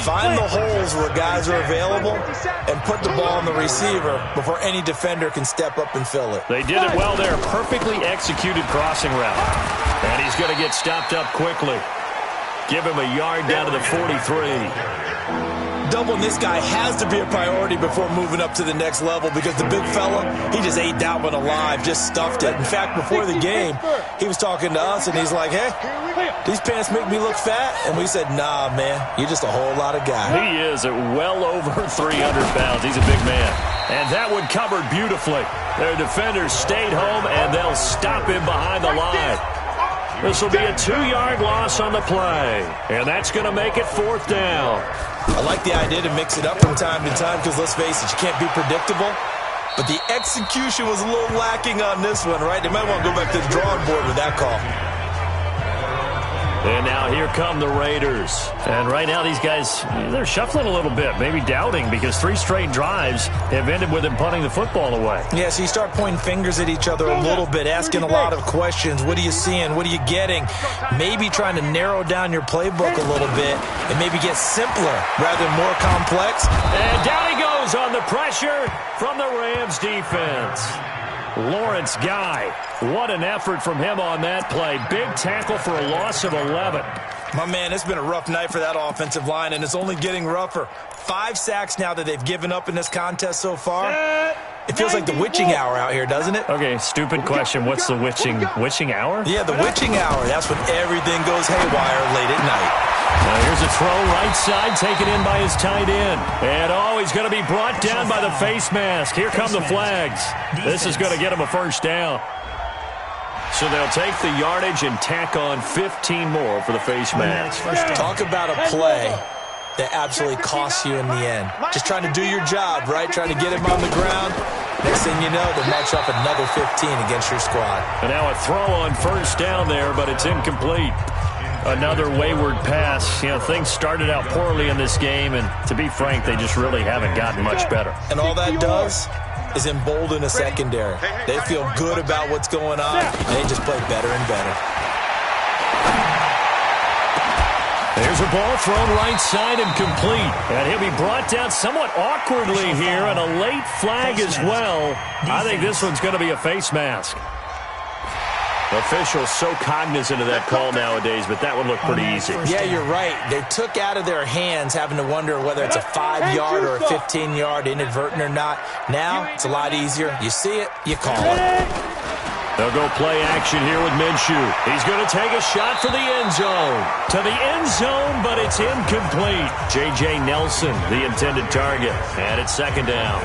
find the holes where guys are available and put the ball on the receiver before any defender can step up and fill it. They did it well there. Perfectly executed crossing route. And he's going to get stopped up quickly. Give him a yard down to the 43. Doubling this guy has to be a priority before moving up to the next level, because the big fella, he just ate that one alive, just stuffed it. In fact, before the game, he was talking to us, and he's like, "Hey, these pants make me look fat." And we said, "Nah, man, you're just a whole lot of guy." He is at well over 300 pounds. He's a big man. And that one covered beautifully. Their defenders stayed home, and they'll stop him behind the line. This will be a 2-yard loss on the play. And that's going to make it 4th down. I like the idea to mix it up from time to time, because let's face it, you can't be predictable. But the execution was a little lacking on this one, right? They might want to go back to the drawing board with that call. And now here come the Raiders. And right now these guys, they're shuffling a little bit, maybe doubting, because 3 straight drives have ended with them punting the football away. Yeah, so you start pointing fingers at each other a little bit, asking a lot of questions. What are you seeing? What are you getting? Maybe trying to narrow down your playbook a little bit and maybe get simpler rather than more complex. And down he goes on the pressure from the Rams defense. Lawrence Guy, what an effort from him on that play. Big tackle for a loss of 11. My man, it's been a rough night for that offensive line, and it's only getting rougher. 5 sacks now that they've given up in this contest so far. It feels like the witching hour out here, doesn't it? Okay, stupid question. What's the witching hour? Yeah, the witching hour. That's when everything goes haywire late at night. Now here's a throw right side, taken in by his tight end. And he's going to be brought down by the face mask. Here come the flags. This is going to get him a 1st down. So they'll take the yardage and tack on 15 more for the face mask. Talk about a play that absolutely costs you in the end. Just trying to do your job, right? Trying to get him on the ground. Next thing you know, they'll march up another 15 against your squad. And now a throw on 1st down there, but it's incomplete. Another wayward pass. You know, things started out poorly in this game, and to be frank, they just really haven't gotten much better. And all that does is embolden a secondary. They feel good about what's going on, and they just play better and better. There's a ball thrown right side and complete. And he'll be brought down somewhat awkwardly here, and a late flag as well. I think this one's going to be a face mask. Officials so cognizant of that call nowadays, but that would look pretty easy. Yeah, you're right. They took out of their hands having to wonder whether it's a 5-yard or a 15-yard inadvertent or not. Now, it's a lot easier. You see it, you call it. They'll go play action here with Minshew. He's going to take a shot for the end zone. To the end zone, but it's incomplete. J.J. Nelson, the intended target. And it's second down.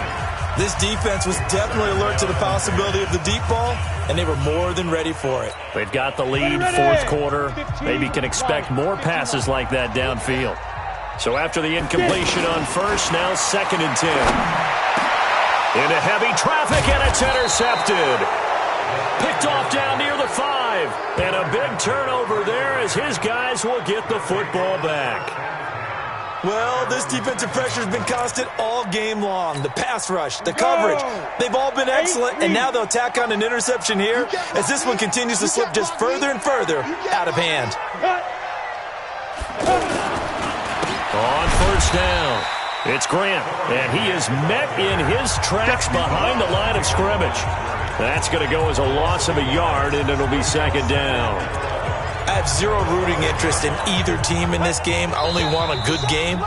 This defense was definitely alert to the possibility of the deep ball, and they were more than ready for it. They've got the lead, fourth quarter. Maybe can expect more passes like that downfield. So after the incompletion on first, now 2nd and 10. Into heavy traffic, and it's intercepted. Picked off down near the 5. And a big turnover there as his guys will get the football back. Well, this defensive pressure has been constant all game long. The pass rush, the coverage, they've all been excellent, and now they'll tack on an interception here as this one continues to slip just further and further out of hand. On first down, it's Grant, and he is met in his tracks behind the line of scrimmage. That's going to go as a loss of a yard, and it'll be second down. I have zero rooting interest in either team in this game. I only want a good game.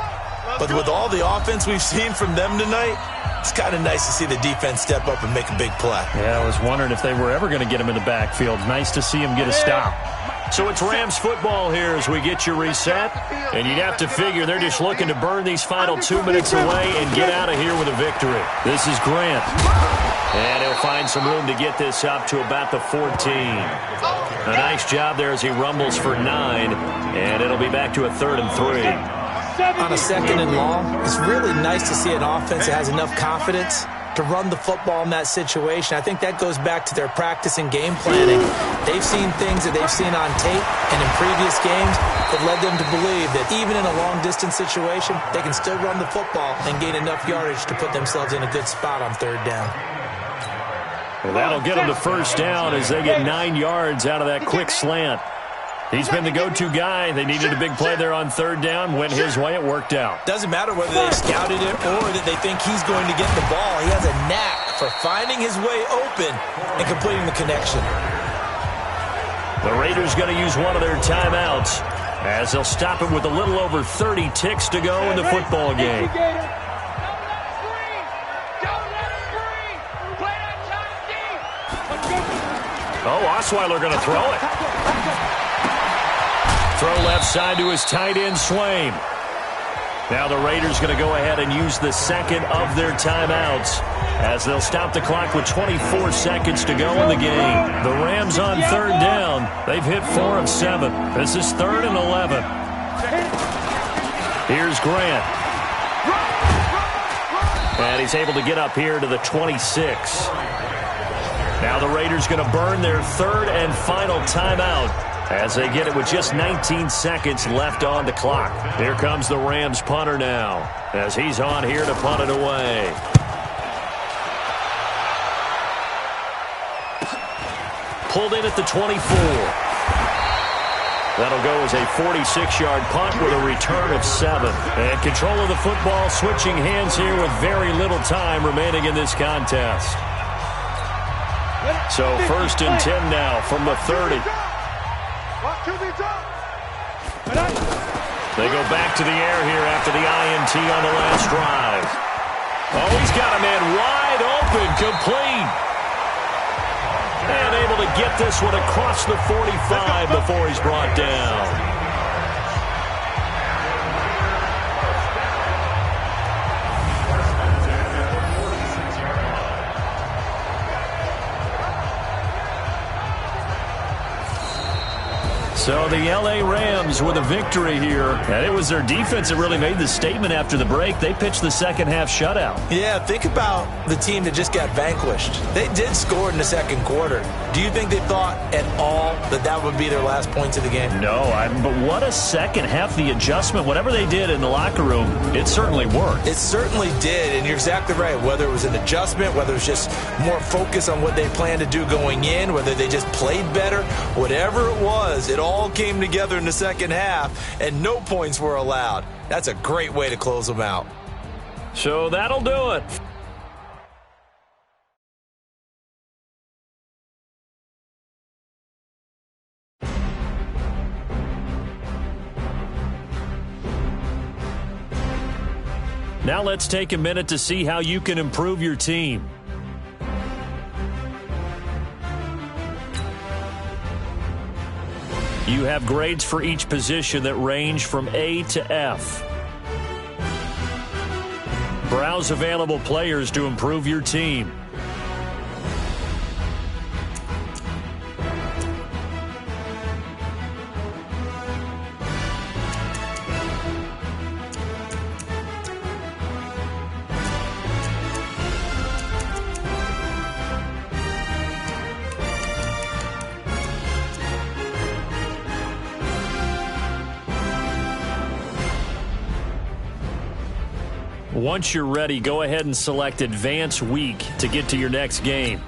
But with all the offense we've seen from them tonight, it's kind of nice to see the defense step up and make a big play. Yeah, I was wondering if they were ever going to get him in the backfield. Nice to see him get a stop. So it's Rams football here as we get you reset. And you'd have to figure they're just looking to burn these final 2 minutes away and get out of here with a victory. This is Grant. And he'll find some room to get this up to about the 14. A nice job there as he rumbles for 9. And it'll be back to a 3rd and 3. On a 2nd and long, it's really nice to see an offense that has enough confidence to run the football in that situation. I think that goes back to their practice and game planning. They've seen things that they've seen on tape and in previous games that led them to believe that even in a long-distance situation, they can still run the football and gain enough yardage to put themselves in a good spot on 3rd down. Well, that'll get them to first down as they get 9 yards out of that quick slant. He's been the go-to guy. They needed a big play there on 3rd down. Went his way. It worked out. Doesn't matter whether they scouted it or that they think he's going to get the ball. He has a knack for finding his way open and completing the connection. The Raiders going to use one of their timeouts as they'll stop it with a little over 30 ticks to go in the football game. Oh, Osweiler going to throw it. Throw left side to his tight end, Swain. Now the Raiders going to go ahead and use the 2nd of their timeouts as they'll stop the clock with 24 seconds to go in the game. The Rams on 3rd down. They've hit 4 of 7. This is 3rd and 11. Here's Grant. And he's able to get up here to the 26. Now the Raiders going to burn their 3rd and final timeout as they get it with just 19 seconds left on the clock. Here comes the Rams punter now as he's on here to punt it away. Pulled in at the 24. That'll go as a 46-yard punt with a return of 7. And control of the football switching hands here with very little time remaining in this contest. So 1st and 10 now from the 30. They go back to the air here after the INT on the last drive. Oh, he's got a man wide open, complete. And able to get this one across the 45 before he's brought down. So the L.A. Rams with a victory here. And it was their defense that really made the statement after the break. They pitched the second half shutout. Yeah, think about the team that just got vanquished. They did score in the second quarter. Do you think they thought at all that that would be their last points of the game? No, but what a second half. The adjustment, whatever they did in the locker room, it certainly worked. It certainly did, and you're exactly right. Whether it was an adjustment, whether it was just more focus on what they planned to do going in, whether they just played better, whatever it was, it all came together in the second half, and no points were allowed. That's a great way to close them out. So that'll do it. Now let's take a minute to see how you can improve your team. You have grades for each position that range from A to F. Browse available players to improve your team. Once you're ready, go ahead and select Advance Week to get to your next game.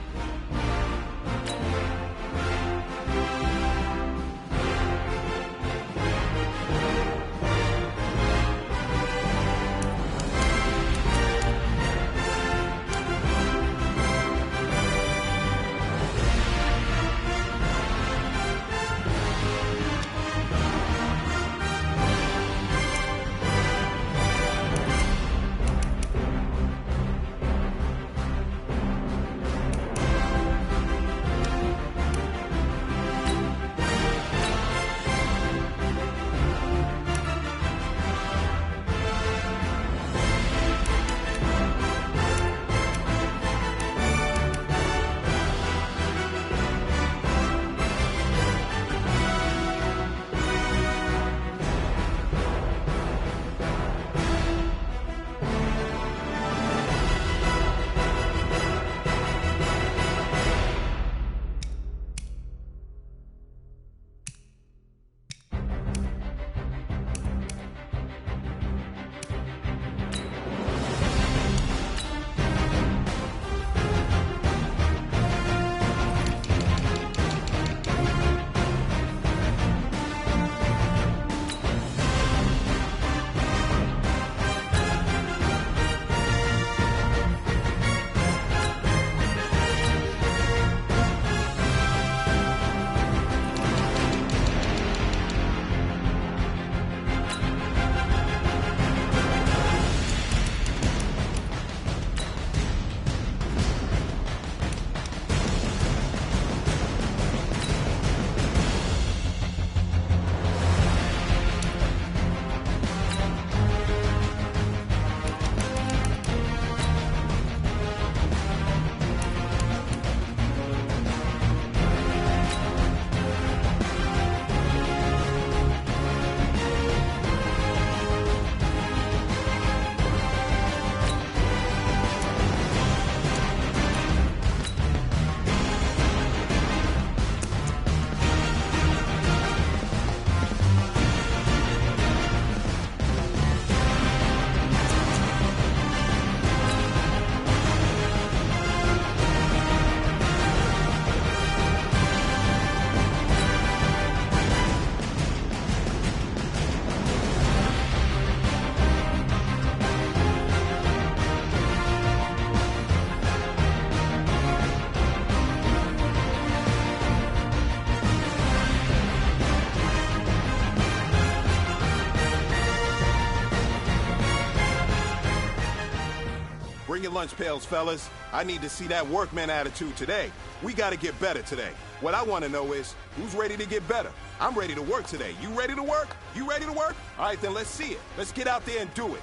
Bring your lunch pails, fellas. I need to see that workman attitude today. We got to get better today. What I want to know is, who's ready to get better? I'm ready to work today. You ready to work? You ready to work? All right, then let's see it. Let's get out there and do it.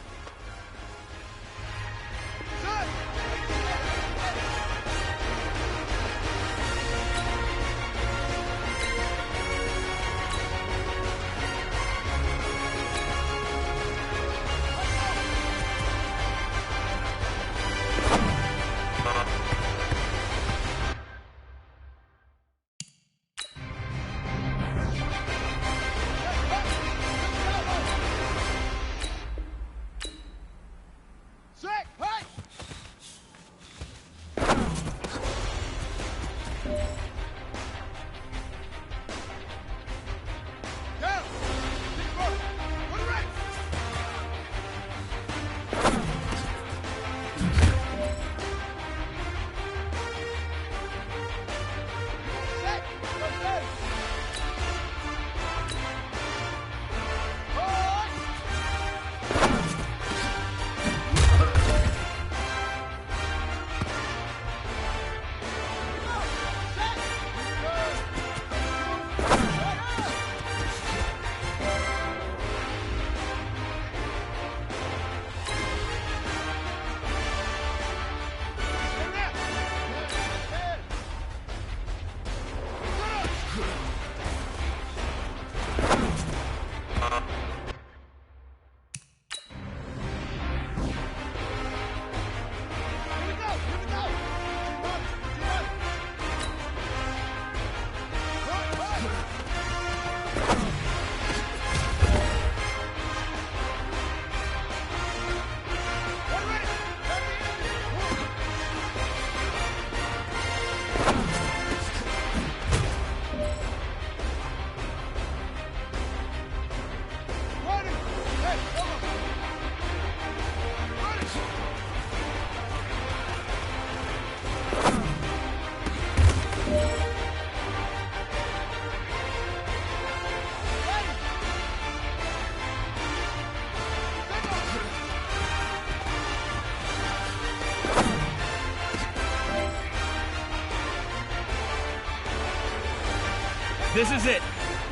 This is it.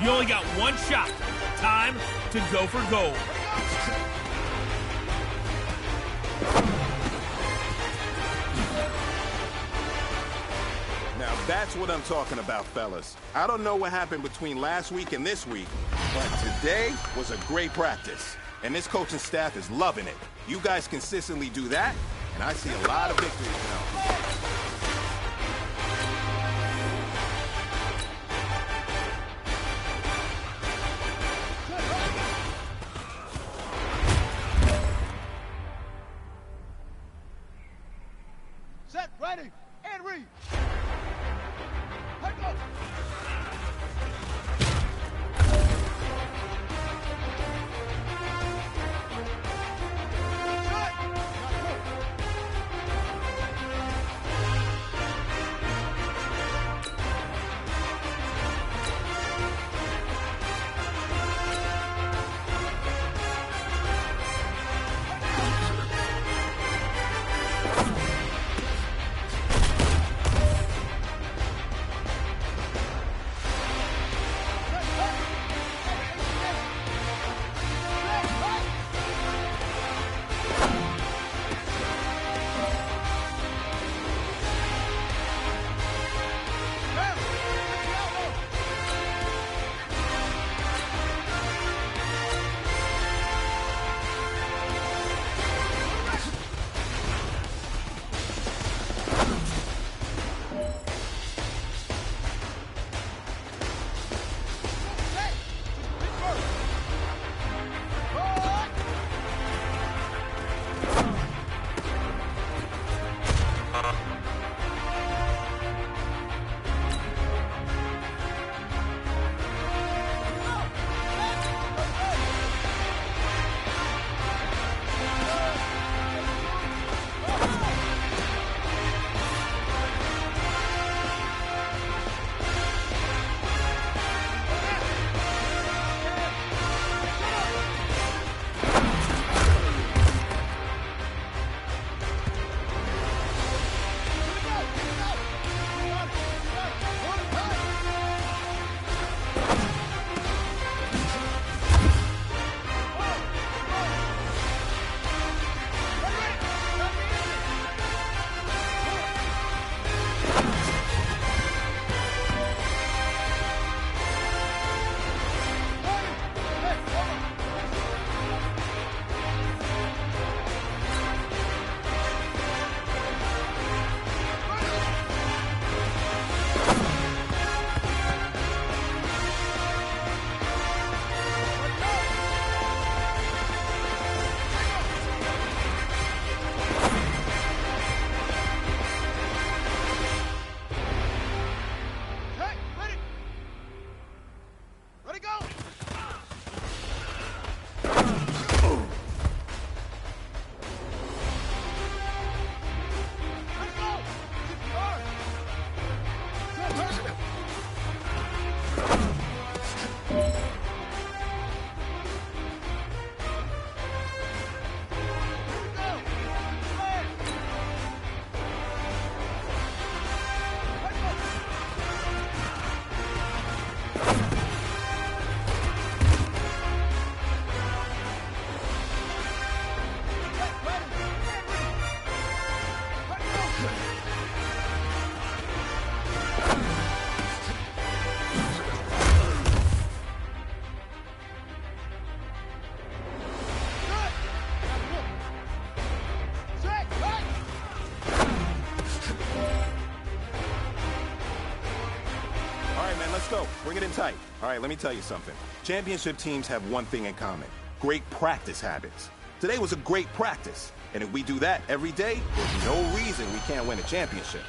You only got one shot. Time to go for gold. Now that's what I'm talking about, fellas. I don't know what happened between last week and this week, but today was a great practice. And this coaching staff is loving it. You guys consistently do that, and I see a lot of victories now. Set, ready, and read. Hike up. go. Bring it in tight. All right, let me tell you something. Championship teams have one thing in common: great practice habits. Today was a great practice, and if we do that every day, there's no reason we can't win a championship.